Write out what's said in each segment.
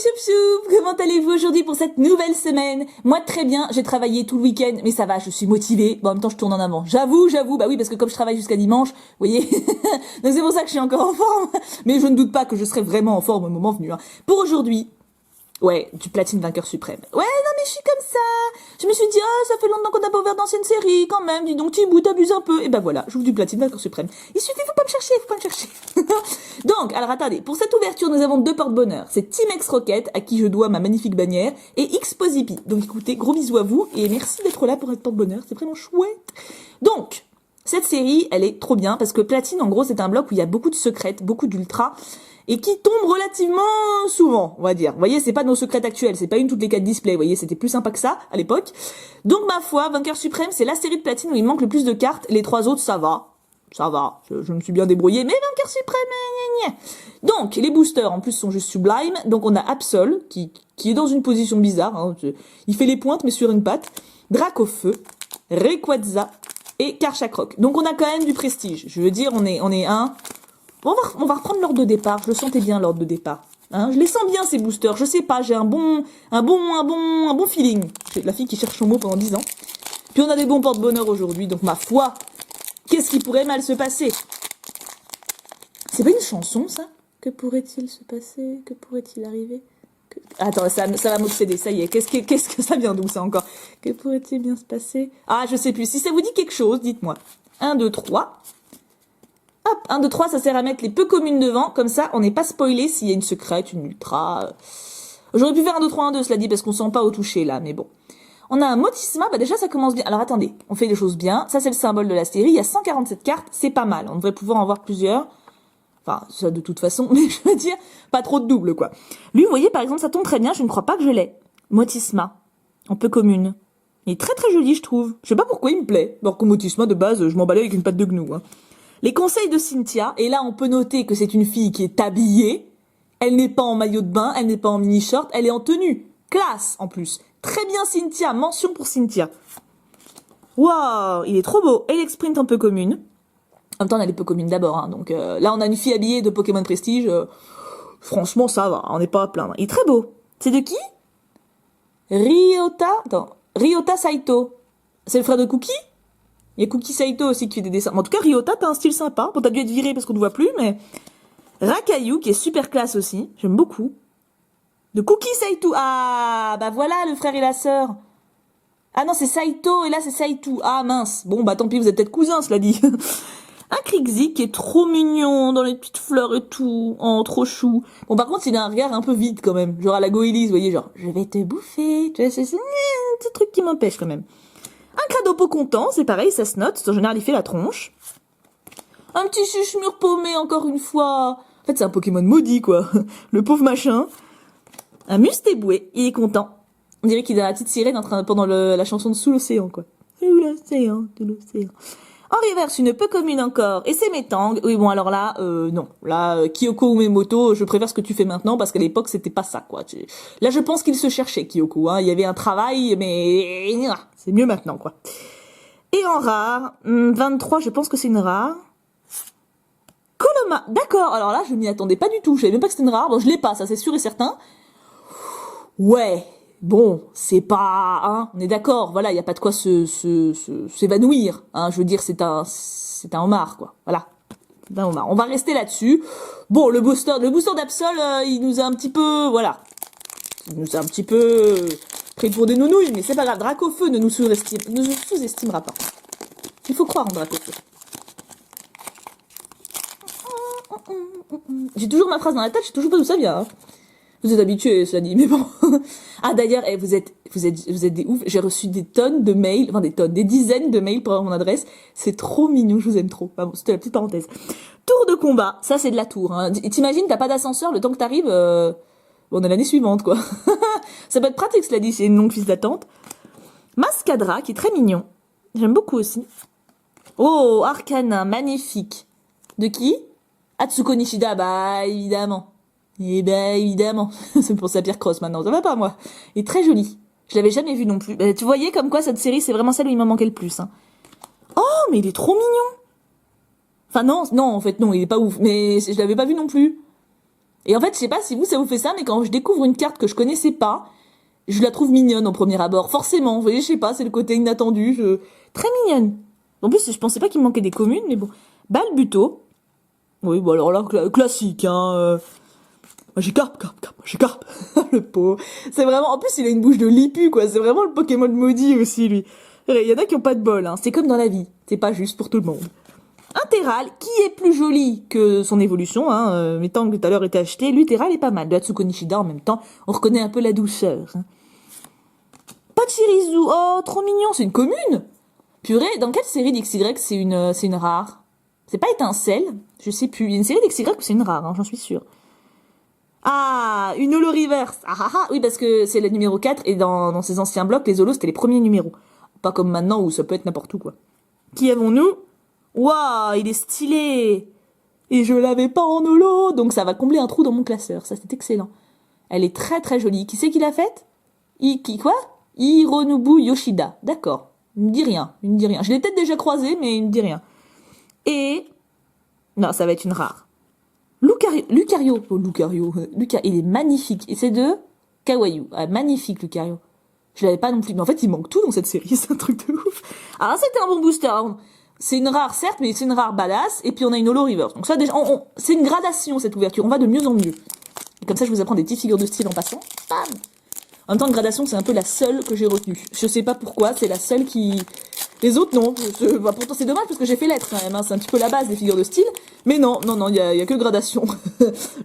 choup choup, comment allez-vous aujourd'hui pour cette nouvelle semaine? Moi très bien, j'ai travaillé tout le week-end, mais ça va, je suis motivée. Bon, en même temps je tourne en avant. J'avoue, bah oui, parce que comme je travaille jusqu'à dimanche, vous voyez, donc c'est pour ça que je suis encore en forme. Mais je ne doute pas que je serai vraiment en forme au moment venu. Hein. Pour aujourd'hui, ouais, du platine vainqueur suprême. Ouais, non mais je suis comme ça. Je me suis dit, ah, ça fait longtemps qu'on n'a pas ouvert d'anciennes séries, quand même. Dis donc, Thibaut, t'abuses un peu. Et ben voilà, j'ouvre du platine vainqueur suprême. Il suffit, faut pas me chercher. Donc, alors attendez, pour cette ouverture, nous avons deux porte-bonheur. C'est Team X Rocket, à qui je dois ma magnifique bannière, et X Posipi. Donc écoutez, gros bisous à vous, et merci d'être là pour être porte-bonheur, c'est vraiment chouette. Donc, cette série, elle est trop bien, parce que Platine, en gros, c'est un bloc où il y a beaucoup de secrètes, beaucoup d'ultra, et qui tombe relativement souvent, on va dire. Vous voyez, c'est pas nos secrètes actuelles, c'est pas une toutes les 4 displays, vous voyez, c'était plus sympa que ça, à l'époque. Donc, ma foi, Vainqueur Suprême, c'est la série de Platine où il manque le plus de cartes, les 3 autres, ça va. Je me suis bien débrouillée, mais Vainqueur Suprême, gna, gna, gna. Donc, les boosters, en plus, sont juste sublimes. Donc, on a Absol, qui est dans une position bizarre, hein. Il fait les pointes, mais sur une patte. Dracofeu, Rayquaza et Karchakrok. Donc, on a quand même du prestige. Je veux dire, on est un... On va reprendre l'ordre de départ. Je le sentais bien, l'ordre de départ. Hein, je les sens bien, ces boosters. Je sais pas, j'ai un bon feeling. J'ai la fille qui cherche son mot pendant 10 ans. Puis on a des bons porte-bonheur aujourd'hui, donc ma foi, qu'est-ce qui pourrait mal se passer? C'est pas une chanson, ça? Que pourrait-il se passer? Que pourrait-il arriver? Attends, ça va m'obséder, ça y est. Qu'est-ce que ça vient d'où, ça, encore? Que pourrait-il bien se passer? Ah, je sais plus. Si ça vous dit quelque chose, dites-moi. 1, 2, 3... Hop, 1, 2, 3, ça sert à mettre les peu communes devant. Comme ça, on n'est pas spoilé s'il y a une secrète, une ultra. J'aurais pu faire 1, 2, 3, 1, 2, cela dit, parce qu'on sent pas au toucher, là, mais bon. On a un Motisma, bah déjà, ça commence bien. Alors, attendez, on fait les choses bien. Ça, c'est le symbole de la série. Il y a 147 cartes, c'est pas mal. On devrait pouvoir en voir plusieurs. Enfin, ça, de toute façon, mais je veux dire, pas trop de double, quoi. Lui, vous voyez, par exemple, ça tombe très bien, je ne crois pas que je l'ai. Motisma, en peu commune. Il est très très joli, je trouve. Je sais pas pourquoi il me plaît. Alors que Motisma, de base, je m'emballais avec une patte de gnou, hein. Les conseils de Cynthia, et là on peut noter que c'est une fille qui est habillée, elle n'est pas en maillot de bain, elle n'est pas en mini-short, elle est en tenue. Classe en plus. Très bien Cynthia, mention pour Cynthia. Waouh, il est trop beau. Et l'exprint un peu commune. En même temps on a les peu communes d'abord, hein, donc là on a une fille habillée de Pokémon Prestige. Franchement ça va, on n'est pas à plaindre. Il est très beau. C'est de qui? Ryota Saito. C'est le frère de Cookie? Il y a Cookie Saito aussi qui fait des dessins. En tout cas, Ryota, t'as un style sympa. Bon, t'as dû être viré parce qu'on ne voit plus, mais... Rakayu, qui est super classe aussi. J'aime beaucoup. De Cookie Saito. Ah, bah voilà, le frère et la sœur. Ah non, c'est Saito, et là, c'est Saito. Ah, mince. Bon, bah tant pis, vous êtes peut-être cousins, cela dit. Un Krixi qui est trop mignon, dans les petites fleurs et tout. Oh, trop chou. Bon, par contre, il a un regard un peu vide, quand même. Genre à la Goélis, vous voyez, genre, je vais te bouffer. Tu vois, c'est un petit truc qui m'empêche, quand même. Un Cradopo content, c'est pareil, ça se note. En général, il fait la tronche. Un petit chuchemure paumé, encore une fois. En fait, c'est un Pokémon maudit, quoi. Le pauvre machin. Un Mustéboué, il est content. On dirait qu'il est dans la petite sirène pendant la chanson de Sous l'océan, quoi. Sous l'océan, sous l'océan. En reverse, une peu commune encore. Et c'est Métang. Oui, bon, alors là, non. Là, Kyoko Uemoto, je préfère ce que tu fais maintenant, parce qu'à l'époque, c'était pas ça, quoi. Là, je pense qu'il se cherchait, Kyoko, hein. Il y avait un travail, mais c'est mieux maintenant, quoi. Et en rare, 23, je pense que c'est une rare. Coloma. D'accord, alors là, je m'y attendais pas du tout. Je savais même pas que c'était une rare. Bon, je l'ai pas, ça, c'est sûr et certain. Ouais. Bon, c'est pas, hein, on est d'accord, voilà, il y a pas de quoi s'évanouir, hein, je veux dire, c'est un homard, quoi, voilà, c'est un homard. On va rester là-dessus. Bon, le booster d'Absol, il nous a un petit peu, voilà, il nous a un petit peu pris pour des nounouilles, mais c'est pas grave, Dracofeu ne nous sous-estimera pas. Il faut croire en Dracofeu. J'ai toujours ma phrase dans la tête, je sais toujours pas d'où ça vient, hein. Vous êtes habitués, cela dit, mais bon. Ah, d'ailleurs, vous êtes des oufs. J'ai reçu des tonnes de mails, enfin des dizaines de mails pour avoir mon adresse. C'est trop mignon, je vous aime trop. Enfin, bon, c'était la petite parenthèse. Tour de combat, ça c'est de la tour, hein. T'imagines, t'as pas d'ascenseur, le temps que t'arrives, on est l'année suivante, quoi. Ça peut être pratique, cela dit, c'est une longue file d'attente. Mascadra, qui est très mignon. J'aime beaucoup aussi. Oh, Arcana, magnifique. De qui? Atsuko Nishida, bah, évidemment. Eh ben, évidemment. C'est pour sa Pierre Cross maintenant. Ça va pas, moi. Il est très joli. Je l'avais jamais vu non plus. Tu voyais comme quoi cette série, c'est vraiment celle où il m'en manquait le plus, hein. Oh, mais il est trop mignon. Enfin, non, en fait, non, il est pas ouf. Mais je l'avais pas vu non plus. Et en fait, je sais pas si vous, ça vous fait ça, mais quand je découvre une carte que je connaissais pas, je la trouve mignonne au premier abord. Forcément, vous voyez, je sais pas, c'est le côté inattendu. Très mignonne. En plus, je pensais pas qu'il me manquait des communes, mais bon. Balbuto. Oui, bon alors là, classique, hein. Magikarp, Magikarp. Le pauvre. C'est vraiment, en plus, il a une bouche de lipu, quoi. C'est vraiment le Pokémon maudit aussi, lui. Il y en a qui ont pas de bol, hein. C'est comme dans la vie. C'est pas juste pour tout le monde. Intéral, qui est plus joli que son évolution, hein, mettant que tout à l'heure était acheté, Lutéral est pas mal. De Hatsuko Nishida, en même temps, on reconnaît un peu la douceur. Hein. Pachirisu, oh, trop mignon, c'est une commune. Purée, dans quelle série d'XY c'est une rare? C'est pas Étincelle, je sais plus. Il y a une série d'XY où c'est une rare, hein, j'en suis sûre. Ah, une holo reverse. Ah ah ah, oui, parce que c'est le numéro 4 et dans ces anciens blocs, les holos c'était les premiers numéros. Pas comme maintenant où ça peut être n'importe où, quoi. Qui avons-nous? Waouh, il est stylé. Et je l'avais pas en holo, donc ça va combler un trou dans mon classeur. Ça, c'est excellent. Elle est très très jolie. Qui c'est qui l'a faite? Quoi? Hironobu Yoshida. D'accord. Il me dit rien. Il me dit rien. Je l'ai peut-être déjà croisé, mais il me dit rien. Et... non, ça va être une rare. Lucario. Oh, Lucario. Il est magnifique. Et c'est de Kawaii. Ah, magnifique, Lucario. Je l'avais pas non plus. Mais en fait, il manque tout dans cette série. C'est un truc de ouf. Alors, c'était un bon booster. C'est une rare, certes, mais c'est une rare badass. Et puis, on a une holo reverse. Donc ça, déjà, c'est une gradation, cette ouverture. On va de mieux en mieux. Et comme ça, je vous apprends des petites figures de style en passant. Bam! En même temps, gradation, c'est un peu la seule que j'ai retenue. Je sais pas pourquoi, c'est la seule qui... Les autres, non. Bah, pourtant, c'est dommage, parce que j'ai fait lettres, quand même. Hein. C'est un petit peu la base des figures de style. Mais non, il y a que gradation.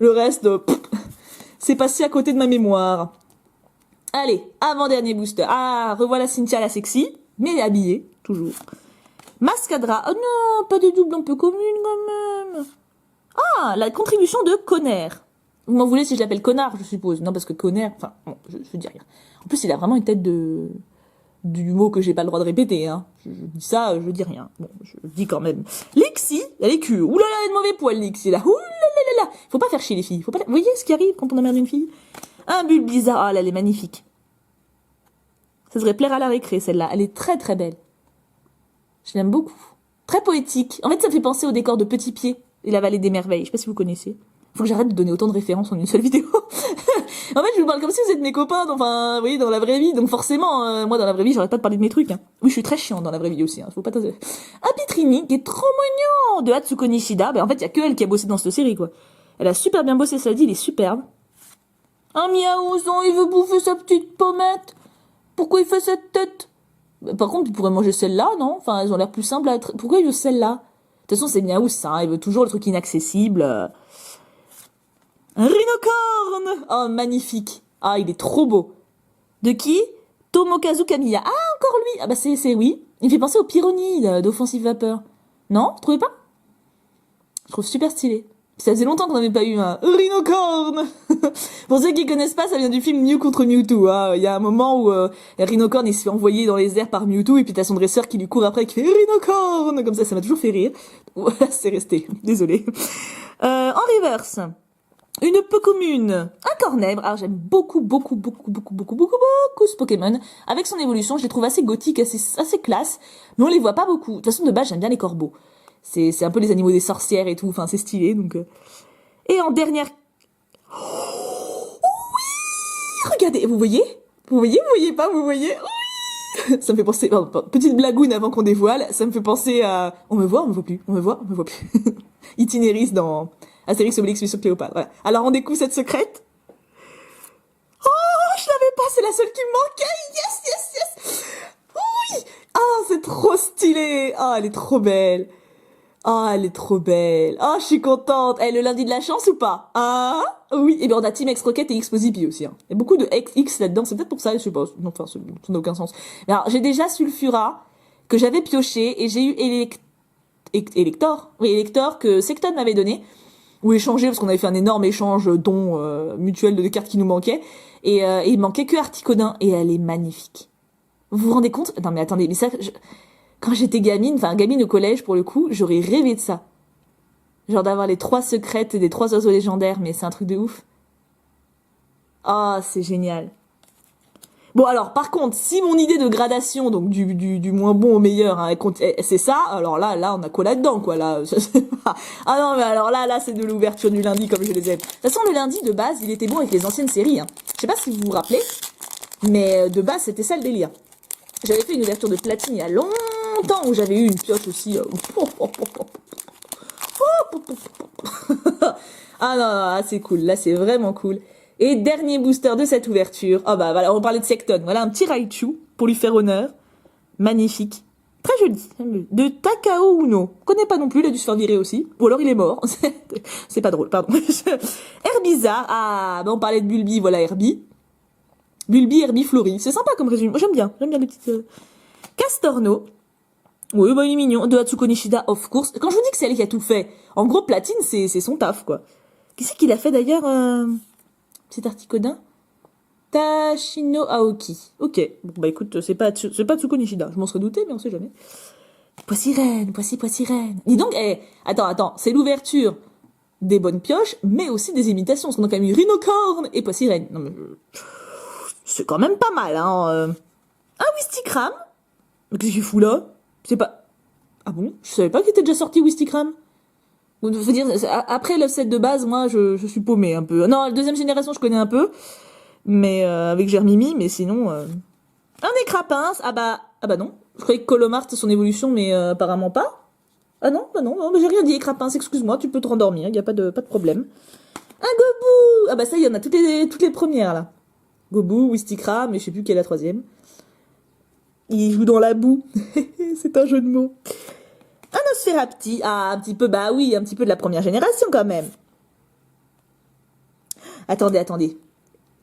Le reste, c'est passé à côté de ma mémoire. Allez, avant-dernier booster. Ah, revoilà Cynthia la sexy, mais habillée, toujours. Mascadra. Oh non, pas de double un peu commune, quand même. Ah, la contribution de Conner. Vous m'en voulez si je l'appelle connard, je suppose. Non, parce que Conner, enfin, bon, je dis rien. En plus, il a vraiment une tête du mot que j'ai pas le droit de répéter, hein. Je dis ça, je dis rien. Bon, je dis quand même. Lixie, elle est cul. Ouh là là, elle a de mauvais poils, Lixie, là. Ouh là là là là. Faut pas faire chier les filles. Faut pas... Vous voyez ce qui arrive quand on emmerde une fille? Un bulle bizarre. Ah là, elle est magnifique. Ça devrait plaire à la récré, celle-là. Elle est très très belle. Je l'aime beaucoup. Très poétique. En fait, ça me fait penser au décor de Petit Pied et la vallée des merveilles. Je sais pas si vous connaissez. Faut que j'arrête de donner autant de références en une seule vidéo. En fait, je vous parle comme si vous êtes mes copains, enfin, vous voyez, dans la vraie vie. Donc forcément, moi, dans la vraie vie, j'arrête pas de parler de mes trucs. Hein. Oui, je suis très chiant dans la vraie vie aussi. Hein. Faut pas Apitrini, qui est trop mignon, de Hatsuko Nishida. Ben, en fait, il y a que elle qui a bossé dans cette série, quoi. Elle a super bien bossé, ça dit, il est superbe. Un miaouzon, il veut bouffer sa petite pommette. Pourquoi il fait cette tête? Par contre, il pourrait manger celle-là, non? Enfin, elles ont l'air plus simples à être... Pourquoi il veut celle-là? De toute façon, c'est miaou, ça. Hein. Il veut toujours le truc inaccessible. Un rhinocorne! Oh, magnifique. Ah, il est trop beau. De qui? Tomokazu Kamiya. Ah, encore lui! Ah bah c'est oui. Il me fait penser au Pyrrhonide d'Offensive Vapeur. Non? Vous trouvez pas? Je trouve super stylé. Ça faisait longtemps qu'on n'avait pas eu un rhinocorne. Pour ceux qui connaissent pas, ça vient du film Mew contre Mewtwo. Hein. Il y a un moment où Rhinocorne il se fait envoyer dans les airs par Mewtwo et puis t'as son dresseur qui lui court après et qui fait Rhinocorne comme ça m'a toujours fait rire. Voilà, c'est resté. Désolé. En reverse, une peu commune, un cornèbre. Alors j'aime beaucoup ce Pokémon. Avec son évolution, je les trouve assez gothiques, assez classe, mais on les voit pas beaucoup. De toute façon, de base, j'aime bien les corbeaux. C'est un peu les animaux des sorcières et tout, enfin c'est stylé donc. Et en dernière... Oh, oui, regardez, vous voyez? Vous voyez pas, vous voyez? Oui. Ça me fait penser... Oh, petite blagoune avant qu'on dévoile, ça me fait penser à... On me voit plus. On me voit plus. Itinéris dans Astérix Obélix Mission Cléopâtre. Voilà. Alors on découvre cette secrète. Oh, je l'avais pas, c'est la seule qui me manquait. Yes. Oui. Ah, c'est trop stylé. Ah, elle est trop belle. Ah, elle est trop belle. Ah, je suis contente. Le lundi de la chance ou pas? Ah, oui. Et bien, on a Team X Rocket et X Posipi aussi. Hein. Il y a beaucoup de X là-dedans. C'est peut-être pour ça, je sais pas. Non, enfin, ça n'a aucun sens. Mais alors, j'ai déjà Sulfura que j'avais pioché et j'ai eu Elector. Oui, Elector que Secton m'avait donné. Ou échangé parce qu'on avait fait un énorme échange don mutuel de cartes qui nous manquaient. Et il manquait que Articodin. Et elle est magnifique. Vous vous rendez compte? Non, mais attendez. Mais ça... Quand j'étais gamine au collège pour le coup, j'aurais rêvé de ça. Genre d'avoir les 3 secrètes et des 3 oiseaux légendaires, mais c'est un truc de ouf. Ah, c'est génial. Bon alors par contre, si mon idée de gradation, donc du moins bon au meilleur, hein, c'est ça, alors là on a quoi là-dedans quoi là. Je sais pas. Ah non mais alors là c'est de l'ouverture du lundi comme je les aime. De toute façon le lundi de base il était bon avec les anciennes séries. Hein. Je sais pas si vous vous rappelez, mais de base c'était ça le délire. J'avais fait une ouverture de platine il y a longtemps où j'avais eu une pioche aussi. Ah non, là c'est cool, là c'est vraiment cool. Et dernier booster de cette ouverture. Ah bah voilà, on parlait de Secton. Voilà un petit Raichu pour lui faire honneur. Magnifique. Très joli. De Takao Uno. On connaît pas non plus, il a dû se faire virer aussi. Ou alors il est mort. C'est pas drôle, pardon. Herbizarre. Ah, bah on parlait de Bulbi, voilà Herbie. Bulbi, Herbie, Flori. C'est sympa comme résumé. Moi j'aime bien les petites... Castorno. Oui, bah il est mignon. De Hatsuko Nishida, of course. Quand je vous dis que c'est elle qui a tout fait, en gros, Platine, c'est son taf, quoi. Qu'est-ce qu'il a fait d'ailleurs Petit articodin Tashino Aoki. Ok. Bon, bah écoute, c'est pas Tsuko Nishida. Je m'en serais douté, mais on sait jamais. Poissy-Reine, Poissy-Reine. Dis donc, attends, c'est l'ouverture des bonnes pioches, mais aussi des imitations. Parce qu'on a quand même eu Rhinocorn et Poissy-Reine. Non, mais c'est quand même pas mal, hein. Ah, Wistikram. Mais qu'est-ce qu'il fout là? C'est pas... Ah bon? Je savais pas qu'il était déjà sorti Wistikram. Faut dire, après le set de base, moi, je suis paumée un peu. Non, la deuxième génération, je connais un peu. Mais, avec Germimi, mais sinon... Un Écrapins, ah bah non. Je croyais que Colomar, c'était son évolution, mais apparemment pas. Ah non, non, mais j'ai rien dit, Écrapins, excuse-moi, tu peux te rendormir, y a pas de problème. Un Gobou! Ah bah ça, il y en a toutes les premières, là. Gobou, Wistikram, mais je sais plus quelle est la troisième. Il joue dans la boue. C'est un jeu de mots. Un Nosferapti. Ah, un petit peu, bah oui, un petit peu de la première génération quand même. Attendez.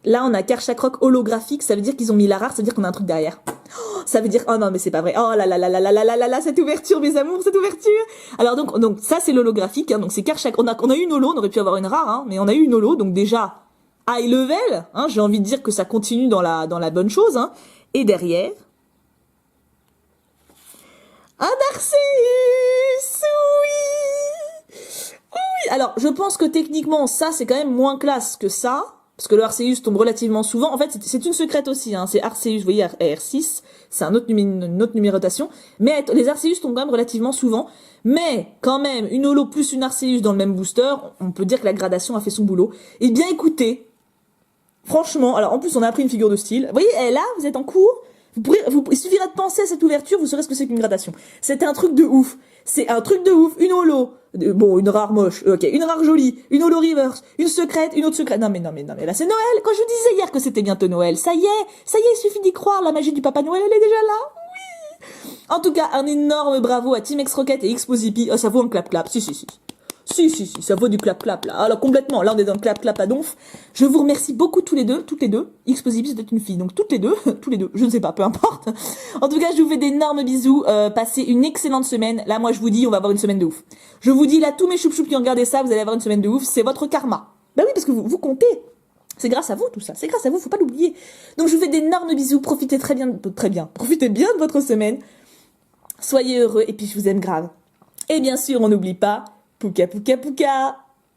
Là, on a Karchakrok holographique, ça veut dire qu'ils ont mis la rare, ça veut dire qu'on a un truc derrière. Oh, ça veut dire, oh non, mais c'est pas vrai. Oh là là là là là là là là là, cette ouverture, mes amours, cette ouverture. Alors donc ça, c'est l'holographique, hein, donc c'est Karchakrok. On a eu une holo, on aurait pu avoir une rare, hein, mais on a eu une holo, donc déjà, high level, hein, j'ai envie de dire que ça continue dans la bonne chose, hein. Et derrière, un Arceus, oui. Oui, alors je pense que techniquement, ça, c'est quand même moins classe que ça. Parce que le Arceus tombe relativement souvent. En fait, c'est une secrète aussi, hein. C'est Arceus, vous voyez, R6. C'est une autre numérotation. Mais les Arceus tombent quand même relativement souvent. Mais, quand même, une holo plus une Arceus dans le même booster, on peut dire que la gradation a fait son boulot. Et bien, écoutez. Franchement, alors, en plus, on a appris une figure de style. Vous voyez, là, vous êtes en cours. Il suffira de penser à cette ouverture, vous saurez ce que c'est qu'une gradation. C'était un truc de ouf. C'est un truc de ouf. Une holo. Bon, une rare moche. Ok. Une rare jolie. Une holo reverse. Une secrète. Une autre secrète. Non, mais là, c'est Noël. Quand je vous disais hier que c'était bientôt Noël. Ça y est, il suffit d'y croire. La magie du Papa Noël, elle est déjà là. Oui. En tout cas, un énorme bravo à Team X Rocket et X-Posipi. Oh, ça vaut un clap-clap. Si. Si, ça vaut du clap-clap, là. Alors, complètement. Là, on est dans le clap-clap à donf. Je vous remercie beaucoup toutes les deux. X-Posipi, c'était une fille. Donc, toutes les deux. Je ne sais pas, peu importe. En tout cas, je vous fais d'énormes bisous. Passez une excellente semaine. Là, moi, je vous dis, on va avoir une semaine de ouf. Je vous dis, là, tous mes choup-choup qui ont regardé ça, vous allez avoir une semaine de ouf. C'est votre karma. Bah oui, parce que vous comptez. C'est grâce à vous, tout ça. C'est grâce à vous, faut pas l'oublier. Donc, je vous fais d'énormes bisous. Profitez très bien. Profitez bien de votre semaine. Soyez heureux. Et puis, je vous aime grave. Et bien sûr, on n'oublie pas, Pouka Pouka Pouka.